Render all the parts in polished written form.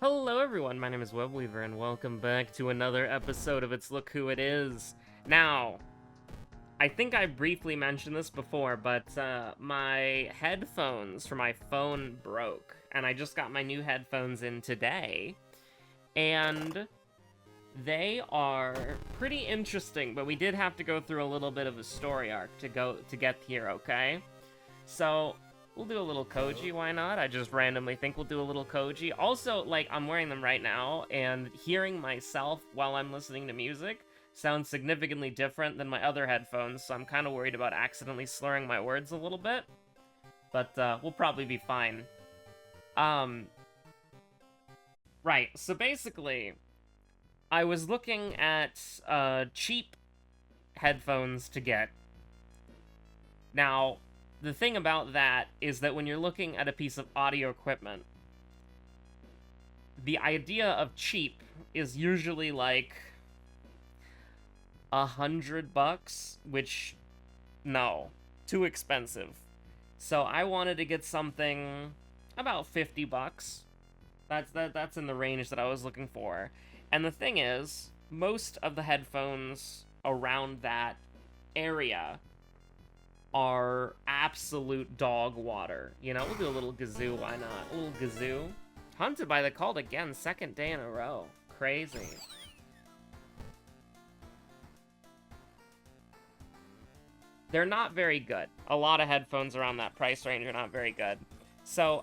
Hello everyone, my name is Webweaver, and welcome back to another episode of It's Look Who It Is. Now, I think I briefly mentioned this before, but my headphones for my phone broke, and I just got my new headphones in today, and they are pretty interesting, but we did have to go through a little bit of a story arc to get here, okay? So, we'll do a little Kouji, why not? I just randomly think we'll do a little Kouji. Also, like, I'm wearing them right now, and hearing myself while I'm listening to music sounds significantly different than my other headphones, so I'm kind of worried about accidentally slurring my words a little bit. But, we'll probably be fine. Right, so basically, I was looking at, cheap headphones to get. Now, the thing about that is that when you're looking at a piece of audio equipment, the idea of cheap is usually like $100, which, no, too expensive. So I wanted to get something about $50. That's in the range that I was looking for. And the thing is, most of the headphones around that area are absolute dog water. You know, we'll do a little gazoo, why not? A little gazoo. Hunted by the Cult again, second day in a row. Crazy. They're not very good. A lot of headphones around that price range are not very good. So,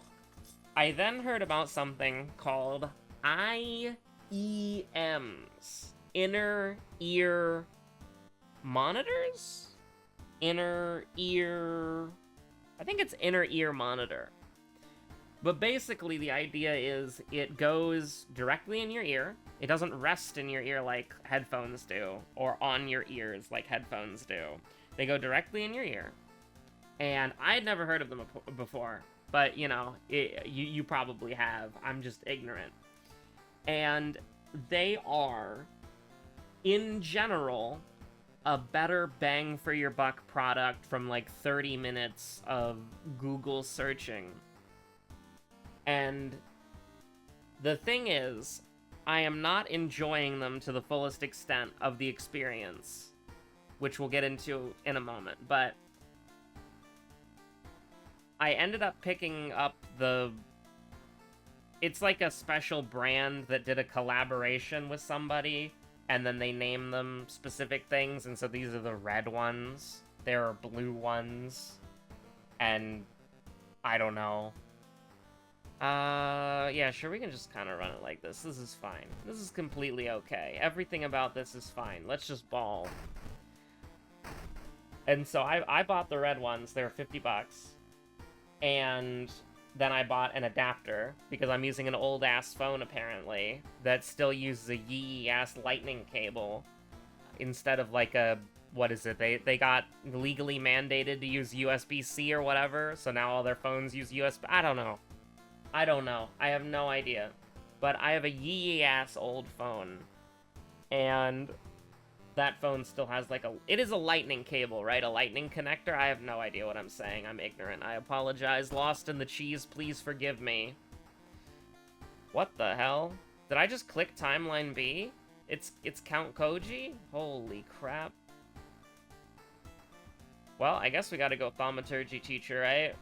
I then heard about something called IEMs. Inner Ear Monitors? Inner ear... I think it's inner ear monitor. But basically the idea is it goes directly in your ear. It doesn't rest in your ear like headphones do, or on your ears like headphones do. They go directly in your ear. And I'd never heard of them before, but you know, you probably have. I'm just ignorant. And they are, in general, a better bang for your buck product from like 30 minutes of Google searching. And the thing is, I am not enjoying them to the fullest extent of the experience, which we'll get into in a moment, but I ended up picking up it's like a special brand that did a collaboration with somebody, and then they name them specific things, and so these are the red ones. There are blue ones. And I don't know. Yeah, sure, we can just kind of run it like this. This is fine. This is completely okay. Everything about this is fine. Let's just ball. And so I bought the red ones. They were $50. And then I bought an adapter, because I'm using an old-ass phone, apparently, that still uses a yee-ass lightning cable, instead of, like, a... what is it? They got legally mandated to use USB-C or whatever, so now all their phones use USB... I don't know. I have no idea. But I have a yee-ass old phone, and that phone still has, like, it is a lightning cable, right? A lightning connector? I have no idea what I'm saying. I'm ignorant. I apologize. Lost in the cheese. Please forgive me. What the hell? Did I just click Timeline B? It's Count Kouji? Holy crap. Well, I guess we gotta go thaumaturgy teacher, right?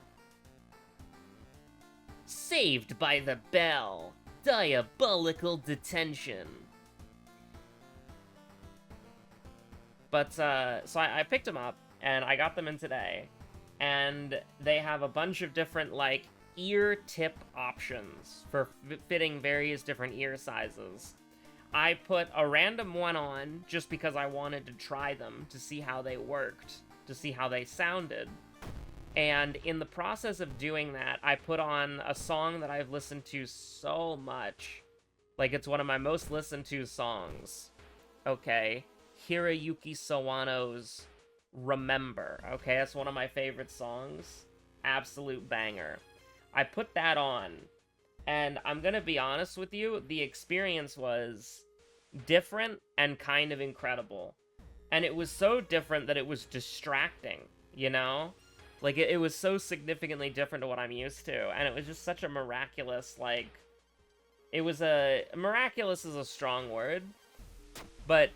Saved by the bell. Diabolical detention. But, so I picked them up, and I got them in today, and they have a bunch of different, like, ear tip options for fitting various different ear sizes. I put a random one on just because I wanted to try them, to see how they worked, to see how they sounded. And in the process of doing that, I put on a song that I've listened to so much. Like, it's one of my most listened to songs. Okay. Hiroyuki Sawano's Remember. Okay, that's one of my favorite songs. Absolute banger. I put that on, and I'm gonna be honest with you, the experience was different and kind of incredible. And it was so different that it was distracting, you know? Like, it was so significantly different to what I'm used to, and it was just such a miraculous, like, It was miraculous is a strong word, but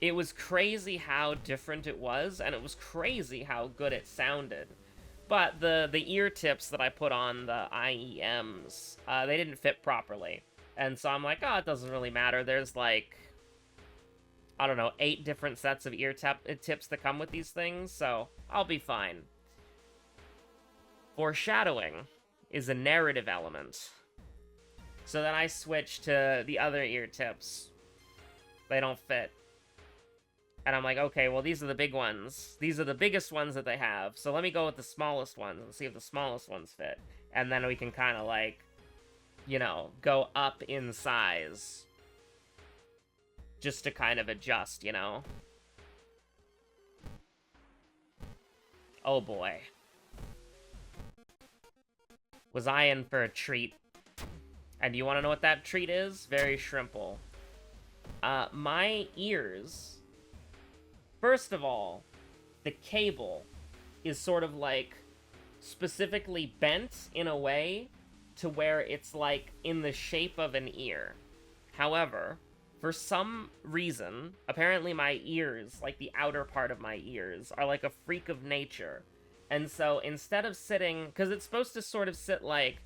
it was crazy how different it was, and it was crazy how good it sounded. But the ear tips that I put on the IEMs, they didn't fit properly. And so I'm like, oh, it doesn't really matter. There's like, I don't know, 8 different sets of ear tips that come with these things, so I'll be fine. Foreshadowing is a narrative element. So then I switch to the other ear tips. They don't fit. And I'm like, okay, well, these are the big ones. These are the biggest ones that they have. So let me go with the smallest ones and see if the smallest ones fit. And then we can kind of like, you know, go up in size. Just to kind of adjust, you know? Oh boy. Was I in for a treat? And you want to know what that treat is? Very shrimple. My ears... First of all, the cable is sort of like specifically bent in a way to where it's like in the shape of an ear. However, for some reason, apparently my ears, like the outer part of my ears, are like a freak of nature. And so instead of sitting, because it's supposed to sort of sit like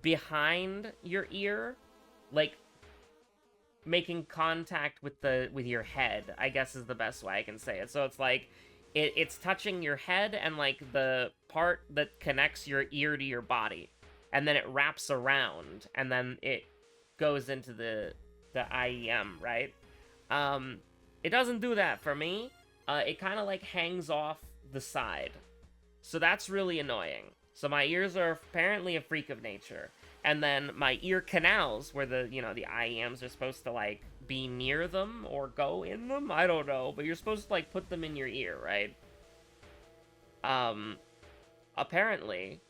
behind your ear, like making contact with your head, I guess is the best way I can say it. So it's like it's touching your head and like the part that connects your ear to your body, and then it wraps around and then it goes into the IEM, right? It doesn't do that for me. It kind of like hangs off the side, so that's really annoying. So my ears are apparently a freak of nature. And then my ear canals, where the, you know, the IEMs are supposed to, like, be near them or go in them? I don't know, but you're supposed to, like, put them in your ear, right? Apparently,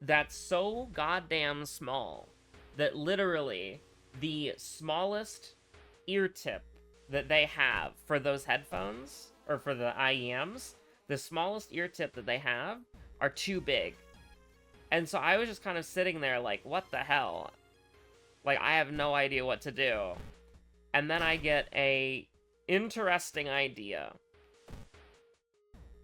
that's so goddamn small that literally the smallest ear tip that they have for those headphones, or for the IEMs, the smallest ear tip that they have are too big. And so I was just kind of sitting there like, what the hell? Like, I have no idea what to do. And then I get a interesting idea.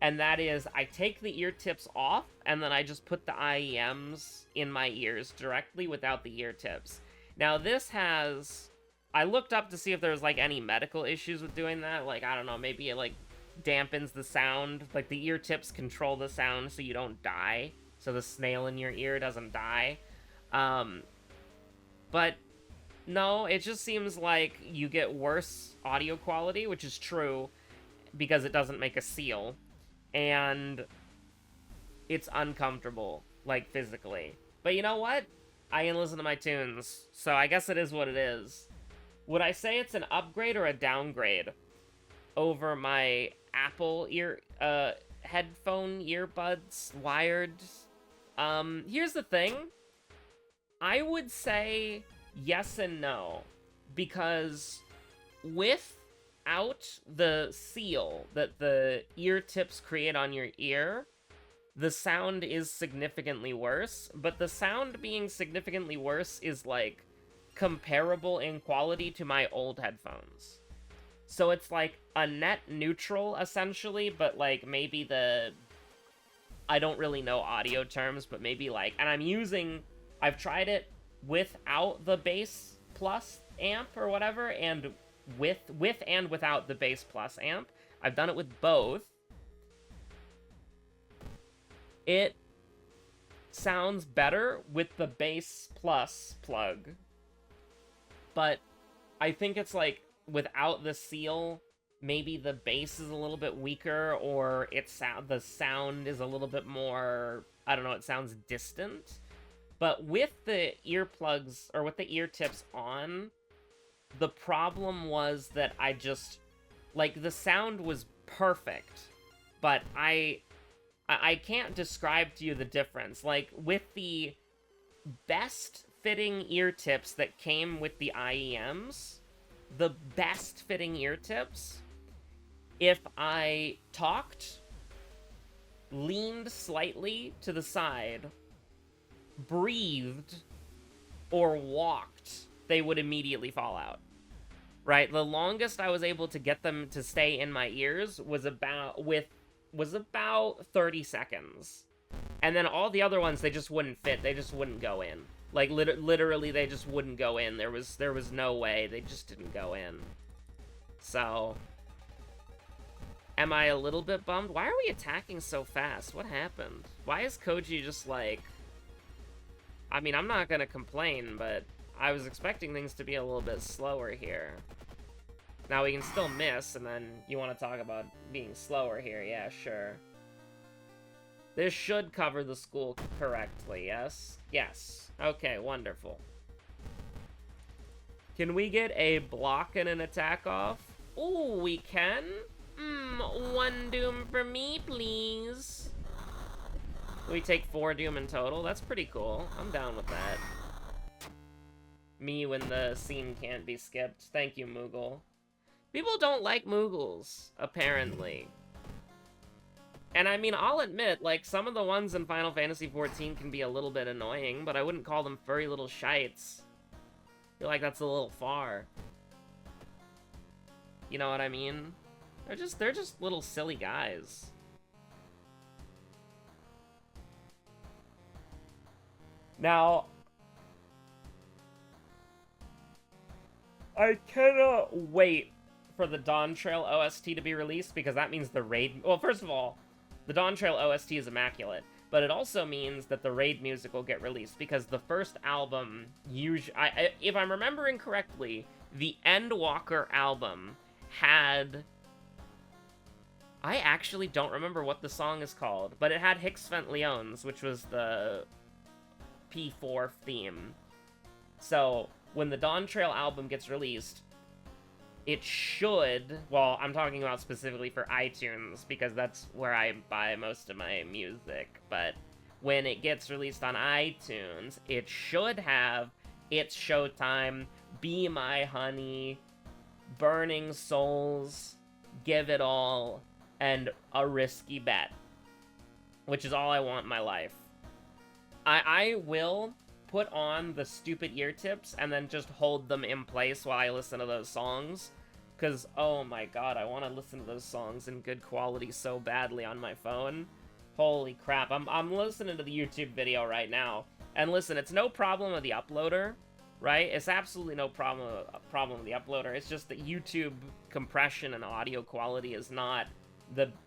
And that is, I take the ear tips off, and then I just put the IEMs in my ears directly without the ear tips. Now, this has... I looked up to see if there was, like, any medical issues with doing that. Like, I don't know, maybe it, like, dampens the sound. Like, the ear tips control the sound so you don't die. So the snail in your ear doesn't die. But no, it just seems like you get worse audio quality, which is true, because it doesn't make a seal. And it's uncomfortable, like, physically. But you know what? I can listen to my tunes, so I guess it is what it is. Would I say it's an upgrade or a downgrade over my Apple headphone earbuds, wired? Here's the thing. I would say yes and no, because without the seal that the ear tips create on your ear, the sound is significantly worse, but the sound being significantly worse is, like, comparable in quality to my old headphones. So it's, like, a net neutral, essentially, but, like, maybe I don't really know audio terms, but maybe, like... And I've tried it without the bass plus amp or whatever, and with and without the bass plus amp. I've done it with both. It sounds better with the bass plus plug. But I think it's, like, without the seal... Maybe the bass is a little bit weaker, or the sound is a little bit more, I don't know, it sounds distant. But with the earplugs, or with the ear tips on, the problem was that I just, like, the sound was perfect, but I can't describe to you the difference. Like, with the best fitting ear tips that came with the IEMs, the best fitting ear tips, if I talked, leaned slightly to the side, breathed, or walked, they would immediately fall out. Right? The longest I was able to get them to stay in my ears was about 30 seconds. And then all the other ones, they just wouldn't fit. They just wouldn't go in. Like, literally, they just wouldn't go in. There was no way. They just didn't go in. So, am I a little bit bummed? Why are we attacking so fast? What happened? Why is Kouji just like... I mean, I'm not gonna complain, but I was expecting things to be a little bit slower here. Now, we can still miss, and then you want to talk about being slower here. Yeah, sure. This should cover the school correctly, yes? Yes. Okay, wonderful. Can we get a block and an attack off? Ooh, we can? One doom for me, please. We take 4 doom in total? That's pretty cool. I'm down with that. Me when the scene can't be skipped. Thank you, Moogle. People don't like Moogles, apparently. And I mean, I'll admit, like, some of the ones in Final Fantasy XIV can be a little bit annoying, but I wouldn't call them furry little shites. I feel like that's a little far. You know what I mean? They're just little silly guys. Now, I cannot wait for the Dawn Trail OST to be released, because that means the raid... Well, first of all, the Dawn Trail OST is immaculate, but it also means that the raid music will get released, because the first album, usually, if I'm remembering correctly, the Endwalker album had... I actually don't remember what the song is called, but it had Hixvent Leones, which was the P4 theme. So, when the Dawn Trail album gets released, it should, well, I'm talking about specifically for iTunes, because that's where I buy most of my music, but when it gets released on iTunes, it should have It's Showtime, Be My Honey, Burning Souls, Give It All, and A Risky Bet, which is all I want in my life. I will put on the stupid ear tips and then just hold them in place while I listen to those songs, because, oh my god, I want to listen to those songs in good quality so badly on my phone. Holy crap, I'm listening to the YouTube video right now, and listen, it's no problem with the uploader, right? It's absolutely no problem with the uploader. It's just that YouTube compression and audio quality is not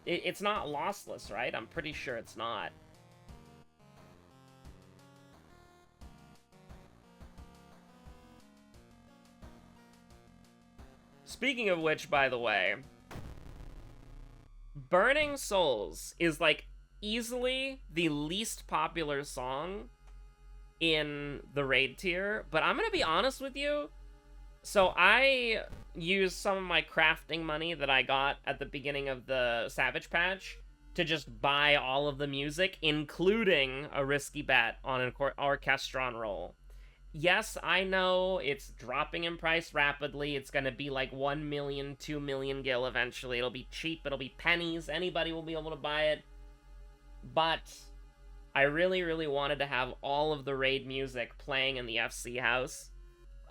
it's not lossless, right? I'm pretty sure it's not. Speaking of which, by the way, Burning Souls is, like, easily the least popular song in the raid tier, but I'm gonna be honest with you. So I used some of my crafting money that I got at the beginning of the Savage Patch to just buy all of the music, including A Risky Bet on an Orchestron roll. Yes, I know it's dropping in price rapidly. It's going to be like 1 million, 2 million gil eventually. It'll be cheap. It'll be pennies. Anybody will be able to buy it. But I really, really wanted to have all of the raid music playing in the FC house,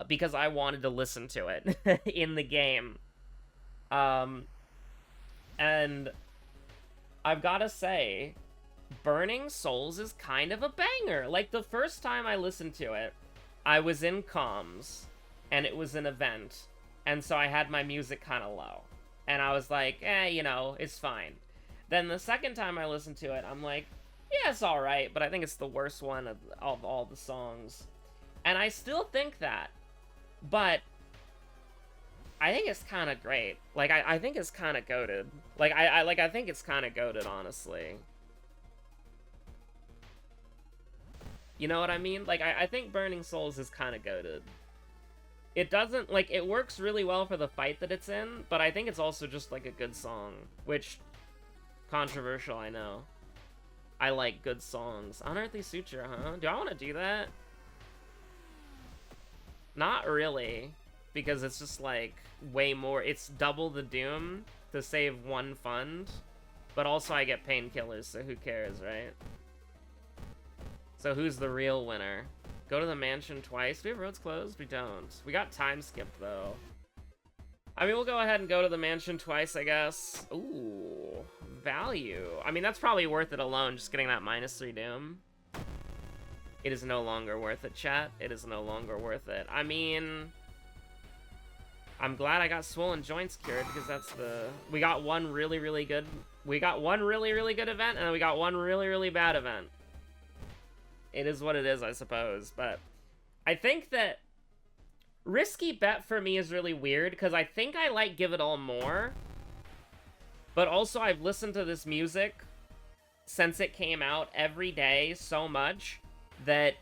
because I wanted to listen to it in the game. And I've got to say, Burning Souls is kind of a banger. Like, the first time I listened to it, I was in comms, and it was an event, and so I had my music kind of low. And I was like, you know, it's fine. Then the second time I listened to it, I'm like, yeah, it's alright, but I think it's the worst one of all the songs. And I still think that, but I think it's kind of great. Like, I think it's kind of goated. Like, I think it's kind of goated, honestly. You know what I mean? Like, I think Burning Souls is kind of goated. It doesn't, like, it works really well for the fight that it's in, but I think it's also just, like, a good song. Which, controversial, I know. I like good songs. Unearthly Suture, huh? Do I want to do that? Not really. Because it's just, like, way more. It's double the doom to save 1 fund. But also I get painkillers, so who cares, right? So who's the real winner? Go to the mansion twice. Do we have roads closed? We don't. We got time skipped, though. I mean, we'll go ahead and go to the mansion twice, I guess. Ooh, value. I mean, that's probably worth it alone, just getting that -3 doom. It is no longer worth it, chat. It is no longer worth it. I mean, I'm glad I got swollen joints cured, because that's the... We got one really, really good... We got one really, really good event, and then we got one really, really bad event. It is what it is, I suppose, but... I think that... Risky Bet for me is really weird, because I think I like Give It All more. But also, I've listened to this music since it came out every day so much that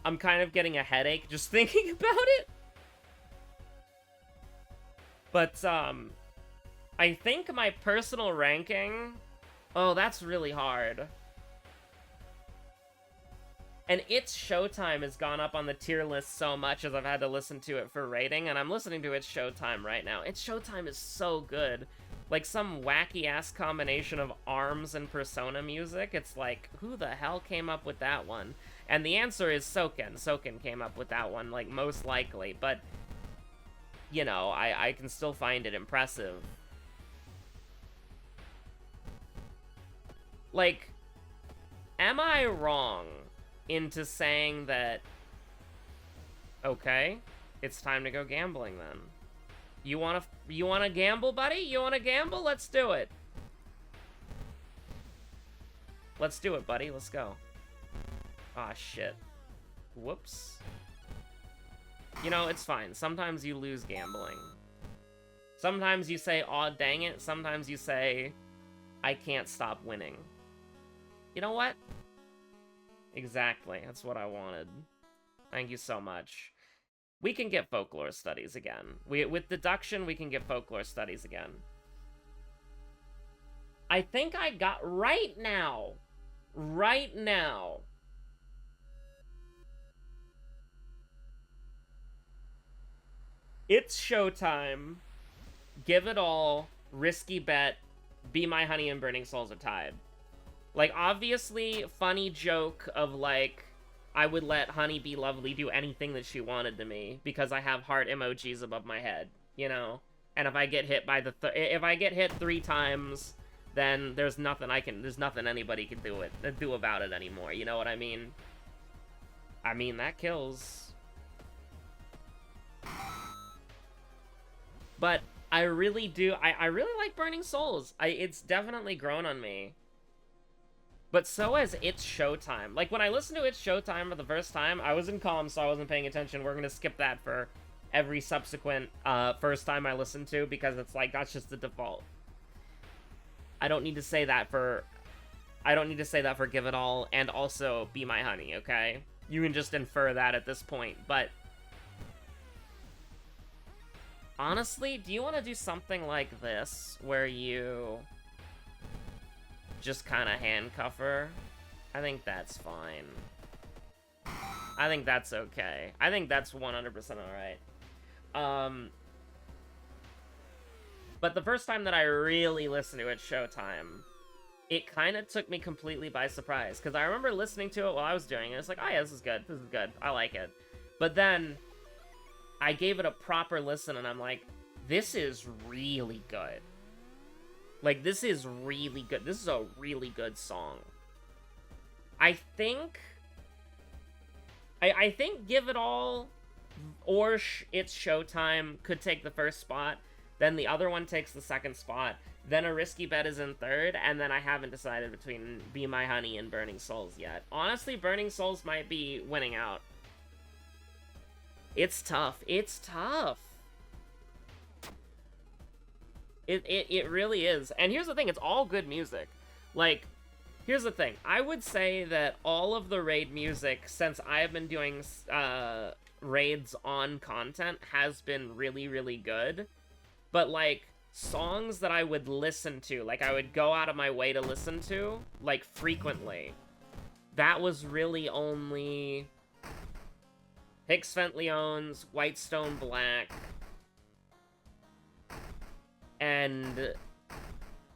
I'm kind of getting a headache just thinking about it. But, I think my personal ranking... Oh, that's really hard. And It's Showtime has gone up on the tier list so much as I've had to listen to it for rating, and I'm listening to It's Showtime right now. It's Showtime is so good. Like some wacky-ass combination of ARMS and Persona music. It's like, who the hell came up with that one? And the answer is Soken. Soken came up with that one, like, most likely. But, you know, I can still find it impressive. Like, am I wrong into saying that, okay, it's time to go gambling then? You wanna gamble, buddy? You wanna gamble? Let's do it. Let's do it, buddy. Let's go. Ah, shit. Whoops. You know, it's fine. Sometimes you lose gambling. Sometimes you say, aw, dang it. Sometimes you say, I can't stop winning. You know what? Exactly. That's what I wanted. Thank you so much. We can get folklore studies again. With deduction, we can get folklore studies again. I think I got right now. Right now. It's Showtime. Give It All. Risky Bet. Be My Honey and Burning Souls are tied. Like, obviously, funny joke of, like, I would let Honey Be Lovely do anything that she wanted to me because I have heart emojis above my head, you know? And if I get hit by if I get hit 3 times, then there's nothing anybody can do about it anymore, you know what I mean? I mean, that kills. But I really do, I really like Burning Souls. It's definitely grown on me. But so has It's Showtime. Like, when I listened to It's Showtime for the first time, I was in comms, so I wasn't paying attention. We're gonna skip that for every subsequent first time I listen to, because it's like, that's just the default. I don't need to say that for Give It All, and also Be My Honey, okay? You can just infer that at this point, but... Honestly, do you want to do something like this, where you... just kind of handcuff her? I think that's fine. I think that's okay. I think that's 100% alright. But the first time that I really listened to It Showtime, it kind of took me completely by surprise, because I remember listening to it while I was doing it. It's like, oh yeah, this is good, I like it. But then, I gave it a proper listen, and I'm like, this is really good. Like, this is really good. This is a really good song. I think Give It All or It's Showtime could take the first spot. Then the other one takes the second spot. Then A Risky Bet is in third. And then I haven't decided between Be My Honey and Burning Souls yet. Honestly, Burning Souls might be winning out. It's tough. It's tough. It really is. And here's the thing, it's all good music. Like, here's the thing. I would say that all of the raid music, since I've been doing raids on content, has been really, really good. But, like, songs that I would listen to, like, I would go out of my way to listen to, like, frequently, that was really only Hicks Ventleone's Whitestone Black, and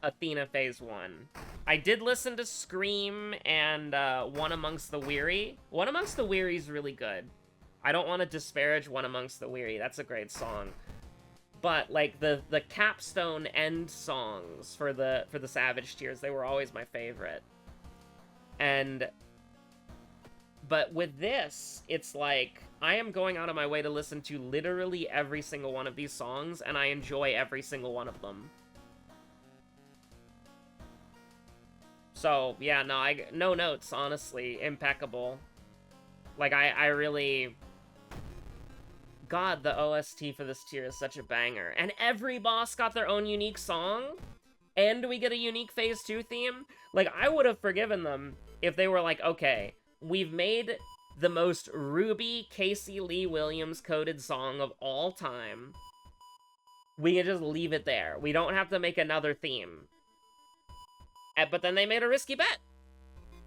Athena Phase 1. I did listen to Scream and One Amongst the Weary. One Amongst the Weary is really good. I don't want to disparage One Amongst the Weary. That's a great song. But like the capstone end songs for the Savage Tears, they were always my favorite. But with this, it's like I am going out of my way to listen to literally every single one of these songs, and I enjoy every single one of them. So, yeah, no notes, honestly. Impeccable. Like, I really... God, the OST for this tier is such a banger. And every boss got their own unique song, and we get a unique Phase 2 theme. Like, I would have forgiven them if they were like, okay, we've made the most Ruby Casey Lee Williams coded song of all time. We can just leave it there. We don't have to make another theme. But then they made a risky bet.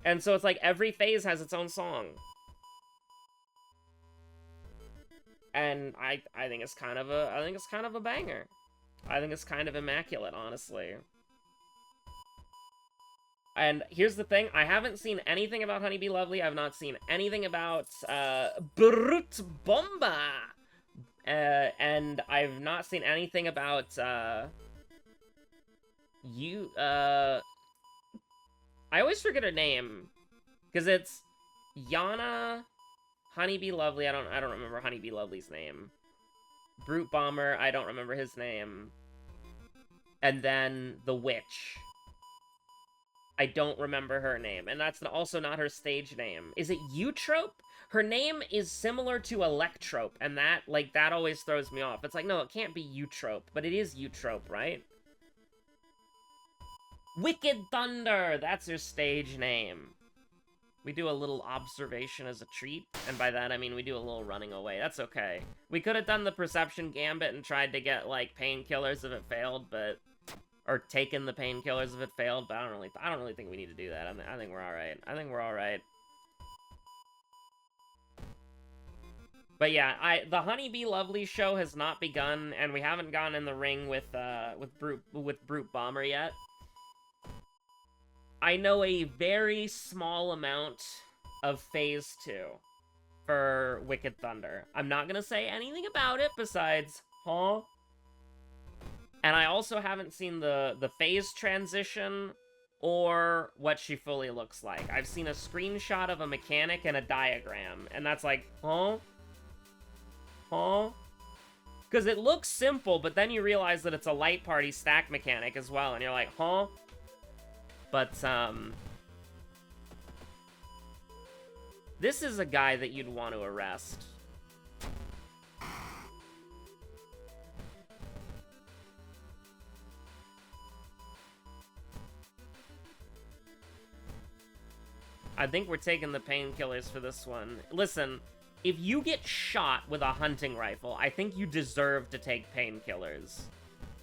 And so it's like every phase has its own song. And I think it's kind of a banger. I think it's kind of immaculate, honestly. And here's the thing, I haven't seen anything about Honeybee Lovely. I've not seen anything about Brut Bomba. And I've not seen anything about I always forget her name, because it's Yana, Honeybee Lovely. I don't remember Honeybee Lovely's name. Brute Bomber, I don't remember his name. And then the Witch. I don't remember her name, and that's also not her stage name. Is it Eutrope? Her name is similar to Electrope, and that always throws me off. It's like, no, it can't be Eutrope, but it is Eutrope, right? Wicked Thunder! That's her stage name. We do a little observation as a treat, and by that I mean we do a little running away. That's okay. We could have done the Perception Gambit and tried to get, like, painkillers if it failed, but... Or taken the painkillers if it failed, but I don't really think we need to do that. I think we're alright. I think we're alright. But yeah, the Honeybee Lovely show has not begun, and we haven't gone in the ring with Brute Bomber yet. I know a very small amount of Phase 2 for Wicked Thunder. I'm not gonna say anything about it besides, huh? And I also haven't seen the phase transition or what she fully looks like. I've seen a screenshot of a mechanic and a diagram, and that's like, huh? Huh? Because it looks simple, but then you realize that it's a light party stack mechanic as well, and you're like, huh? But, this is a guy that you'd want to arrest. I think we're taking the painkillers for this one. Listen, if you get shot with a hunting rifle, I think you deserve to take painkillers.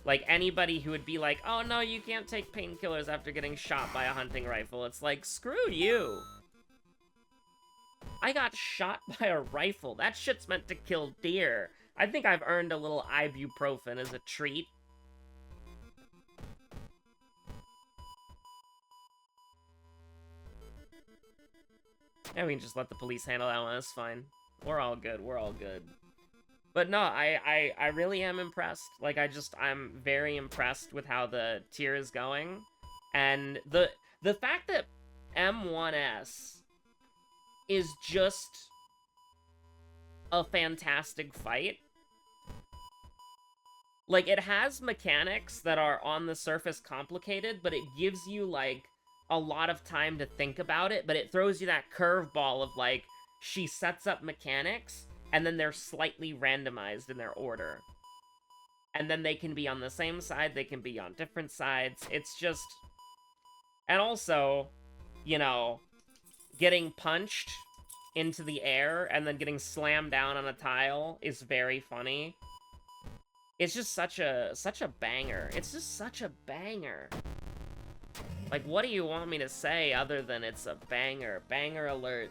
Like, anybody who would be like, oh no, you can't take painkillers after getting shot by a hunting rifle. It's like, screw you. I got shot by a rifle. That shit's meant to kill deer. I think I've earned a little ibuprofen as a treat. Yeah, we can just let the police handle that one. That's fine. We're all good. We're all good. But no, I really am impressed. Like, I'm very impressed with how the tier is going. And the fact that M1S is just a fantastic fight. Like, it has mechanics that are on the surface complicated, but it gives you, like, a lot of time to think about it, but it throws you that curveball of, like, she sets up mechanics, and then they're slightly randomized in their order. And then they can be on the same side, they can be on different sides. It's just... And also, you know, getting punched into the air and then getting slammed down on a tile is very funny. It's just such a banger. It's just such a banger. Like, what do you want me to say other than it's a banger? Banger alert.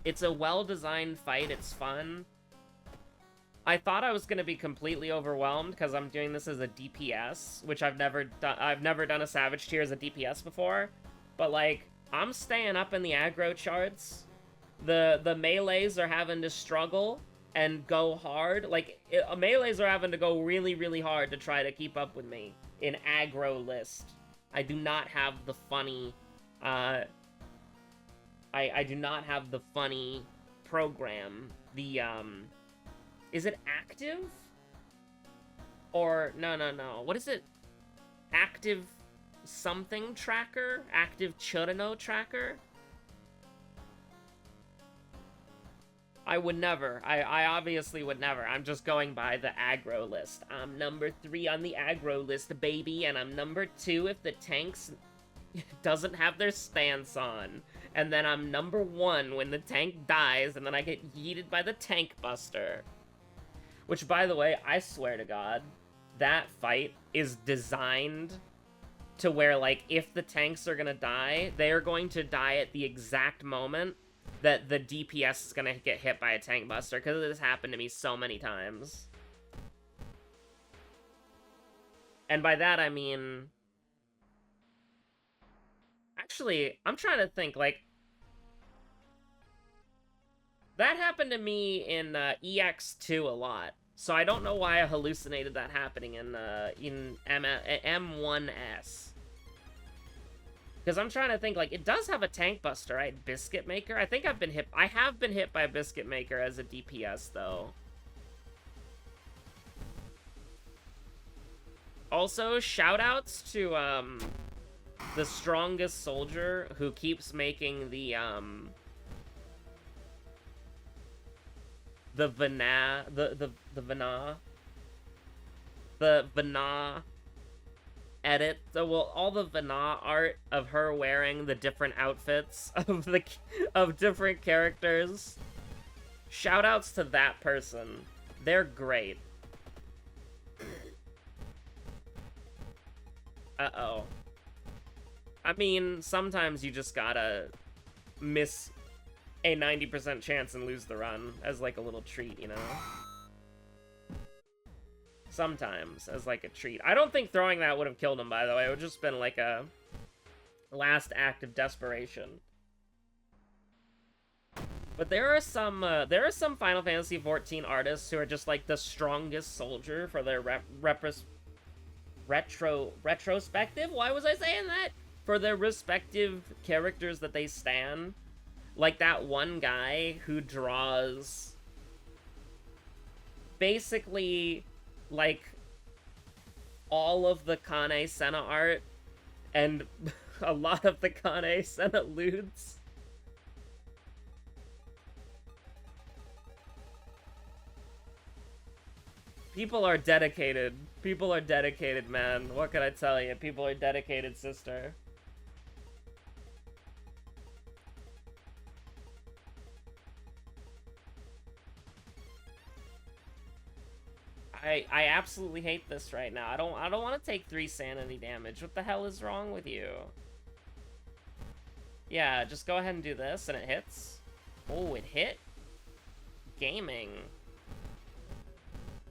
It's a well-designed fight, it's fun. I thought I was gonna be completely overwhelmed because I'm doing this as a DPS, which I've never done. I've never done a Savage tier as a DPS before, but like I'm staying up in the aggro charts. The melees are having to struggle and go hard. Like melees are having to go really hard to try to keep up with me in aggro list. I do not have the funny. I do not have the funny program. The is it active? Or, no. What is it? Active something tracker? Active Churano tracker? I would never. I obviously would never. I'm just going by the aggro list. I'm number 3 on the aggro list, baby, and I'm number 2 if the tanks doesn't have their stance on. And then I'm number 1 when the tank dies, and then I get yeeted by the tank buster. Which, by the way, I swear to God, that fight is designed to where, like, if the tanks are gonna die, they are going to die at the exact moment that the DPS is gonna get hit by a tank buster, because it has happened to me so many times. And by that, I mean... Actually, I'm trying to think, like... That happened to me in EX2 a lot, so I don't know why I hallucinated that happening in M1S. Because I'm trying to think, like, it does have a tank buster, right? Biscuit Maker? I think I've been hit... I have been hit by a Biscuit Maker as a DPS, though. Also, shoutouts to, the strongest soldier who keeps making the Vana edit. So, well, all the Vana art of her wearing the different outfits of different characters. Shoutouts to that person. They're great. Uh-oh. I mean, sometimes you just gotta miss a 90% chance and lose the run as, like, a little treat, you know? Sometimes, as, like, a treat. I don't think throwing that would have killed him, by the way. It would have just been, like, a last act of desperation. But there are some Final Fantasy XIV artists who are just, like, the strongest soldier for their retrospective? Why was I saying that? For their respective characters that they stan. Like that one guy who draws basically like all of the Kane Senna art and a lot of the Kane Senna lewds. People are dedicated. People are dedicated, man. What can I tell you? People are dedicated, sister. I absolutely hate this right now. I don't want to take 3 sanity damage. What the hell is wrong with you? Yeah, just go ahead and do this and it hits. Oh, it hit? Gaming.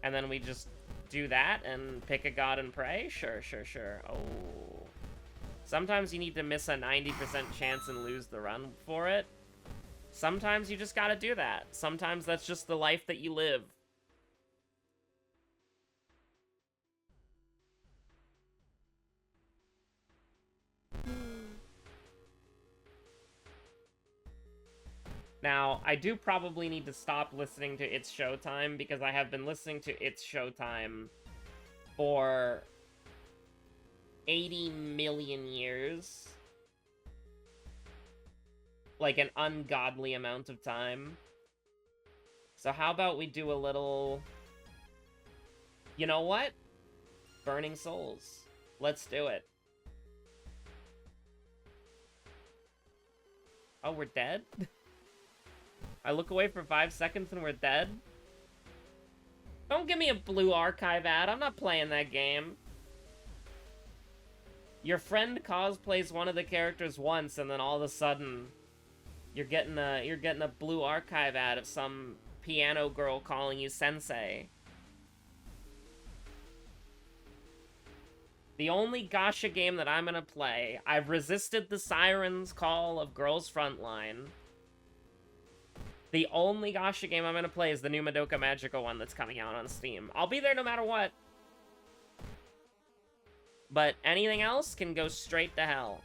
And then we just do that and pick a god and pray? Sure. Oh. Sometimes you need to miss a 90% chance and lose the run for it. Sometimes you just gotta do that. Sometimes that's just the life that you live. Now, I do probably need to stop listening to It's Showtime, because I have been listening to It's Showtime for 80 million years. Like, an ungodly amount of time. So how about we do a little... You know what? Burning Souls. Let's do it. Oh, we're dead? I look away for 5 seconds and we're dead? Don't give me a blue archive ad. I'm not playing that game. Your friend cosplays one of the characters once, and then all of a sudden, you're getting a blue archive ad of some piano girl calling you sensei. The only gacha game that I'm gonna play, I've resisted the siren's call of Girls Frontline. The only gacha game I'm gonna play is the new Madoka Magica one that's coming out on Steam. I'll be there no matter what. But anything else can go straight to hell.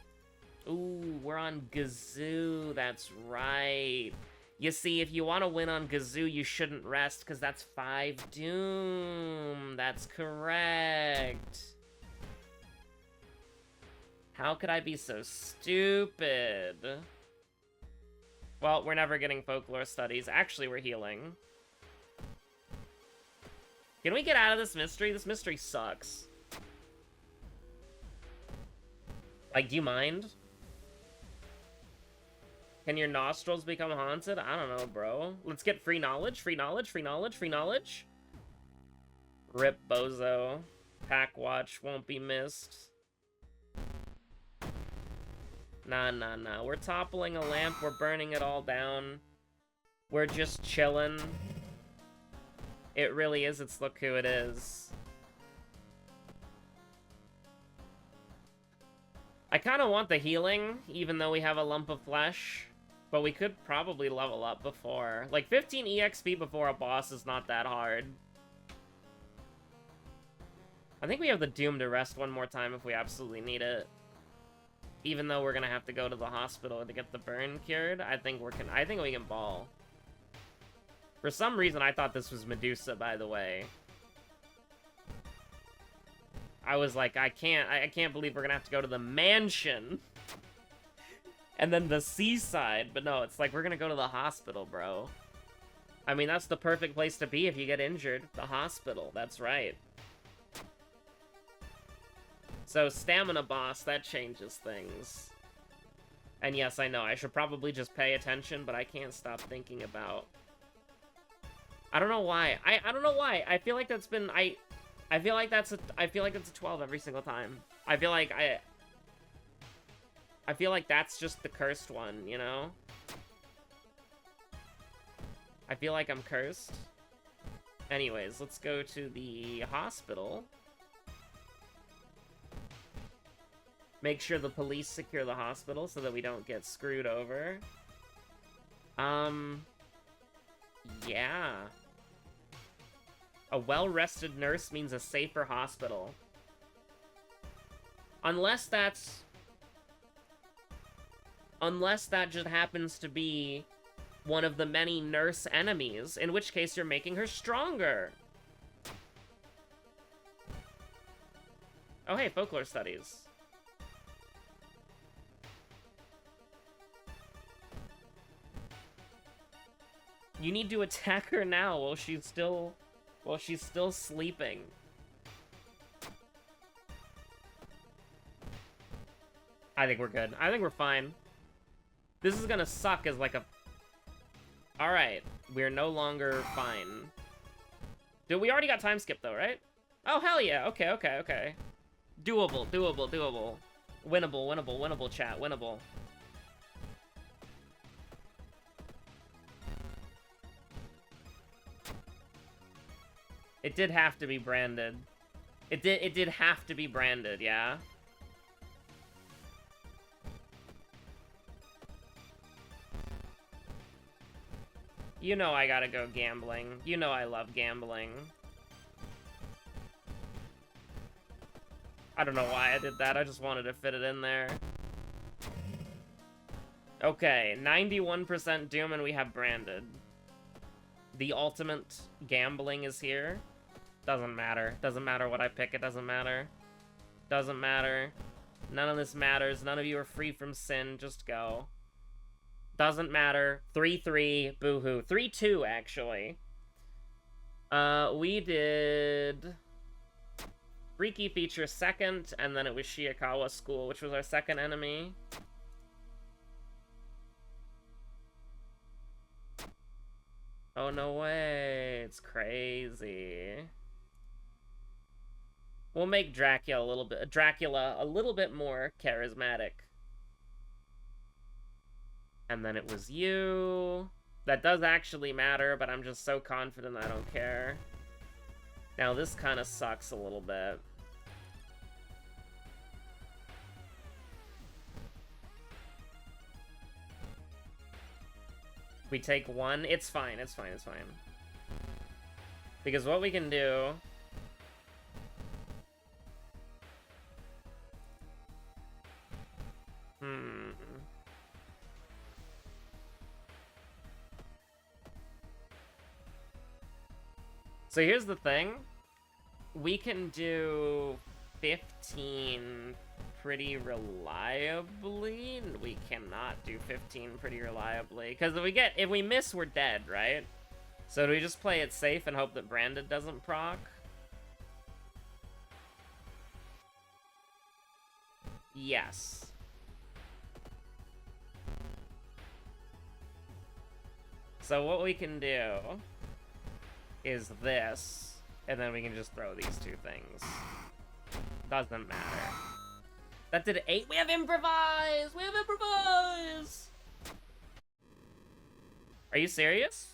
Ooh, we're on Gazoo, that's right. You see, if you want to win on Gazoo, you shouldn't rest, because that's 5 Doom. That's correct. How could I be so stupid? Well, we're never getting folklore studies. Actually, we're healing. Can we get out of this mystery? This mystery sucks. Like, do you mind? Can your nostrils become haunted? I don't know, bro. Let's get free knowledge, free knowledge, free knowledge, free knowledge. Rip bozo. Pack watch won't be missed. Nah. We're toppling a lamp. We're burning it all down. We're just chilling. It really is. It's look who it is. I kind of want the healing, even though we have a lump of flesh. But we could probably level up before. Like, 15 EXP before a boss is not that hard. I think we have the Doom to rest one more time if we absolutely need it. Even though we're gonna have to go to the hospital to get the burn cured, I think we can ball. For some reason, I thought this was Medusa, by the way. I was like, I can't believe we're gonna have to go to the mansion. And then the seaside. But no, it's like, we're gonna go to the hospital, bro. I mean, that's the perfect place to be if you get injured. The hospital, that's right. So, stamina boss, that changes things. And yes, I know, I should probably just pay attention, but I can't stop thinking about... I don't know why. I don't know why. I feel like that's been... I feel like that's a 12 every single time. I feel like that's just the cursed one, you know? I feel like I'm cursed. Anyways, let's go to the hospital. Make sure the police secure the hospital so that we don't get screwed over. Yeah. A well-rested nurse means a safer hospital. Unless that just happens to be one of the many nurse enemies, in which case you're making her stronger. Oh, hey, folklore studies. You need to attack her now while she's still sleeping. I think we're good. I think we're fine. This is gonna suck as like a... Alright, we're no longer fine. Dude, we already got time skip though, right? Oh, hell yeah. Okay. Doable. Winnable, chat. Winnable. It did have to be branded. It did have to be branded, yeah? You know I gotta go gambling. You know I love gambling. I don't know why I did that. I just wanted to fit it in there. Okay, 91% Doom and we have branded. The ultimate gambling is here. Doesn't matter. Doesn't matter what I pick. It doesn't matter. Doesn't matter. None of this matters. None of you are free from sin. Just go. Doesn't matter. 3-3. Boo-hoo. 3-2, actually. We did... Freaky Feature second, and then it was Shiikawa School, which was our second enemy. Oh, no way. It's crazy. We'll make Dracula a little bit more charismatic. And then it was you. That does actually matter, but I'm just so confident I don't care. Now, this kind of sucks a little bit. We take one. It's fine, it's fine, it's fine. Because what we can do... So here's the thing. We can do 15 pretty reliably. We cannot do 15 pretty reliably. Because if we miss, we're dead, right? So do we just play it safe and hope that Branded doesn't proc? Yes. So what we can do is this, and then we can just throw these two things. Doesn't matter. That did 8. We have improvise! We have improvise! Are you serious?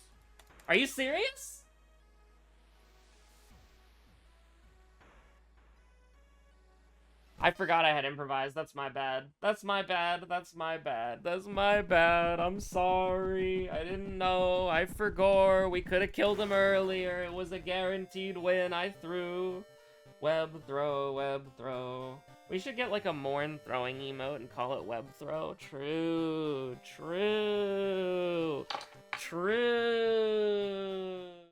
Are you serious? I forgot I had improvise. That's my bad. That's my bad. That's my bad. That's my bad. I'm sorry. I didn't know. I forgot. We could have killed him earlier. It was a guaranteed win. I threw. Web throw, web throw. We should get like a Morn throwing emote and call it web throw. True. True. True.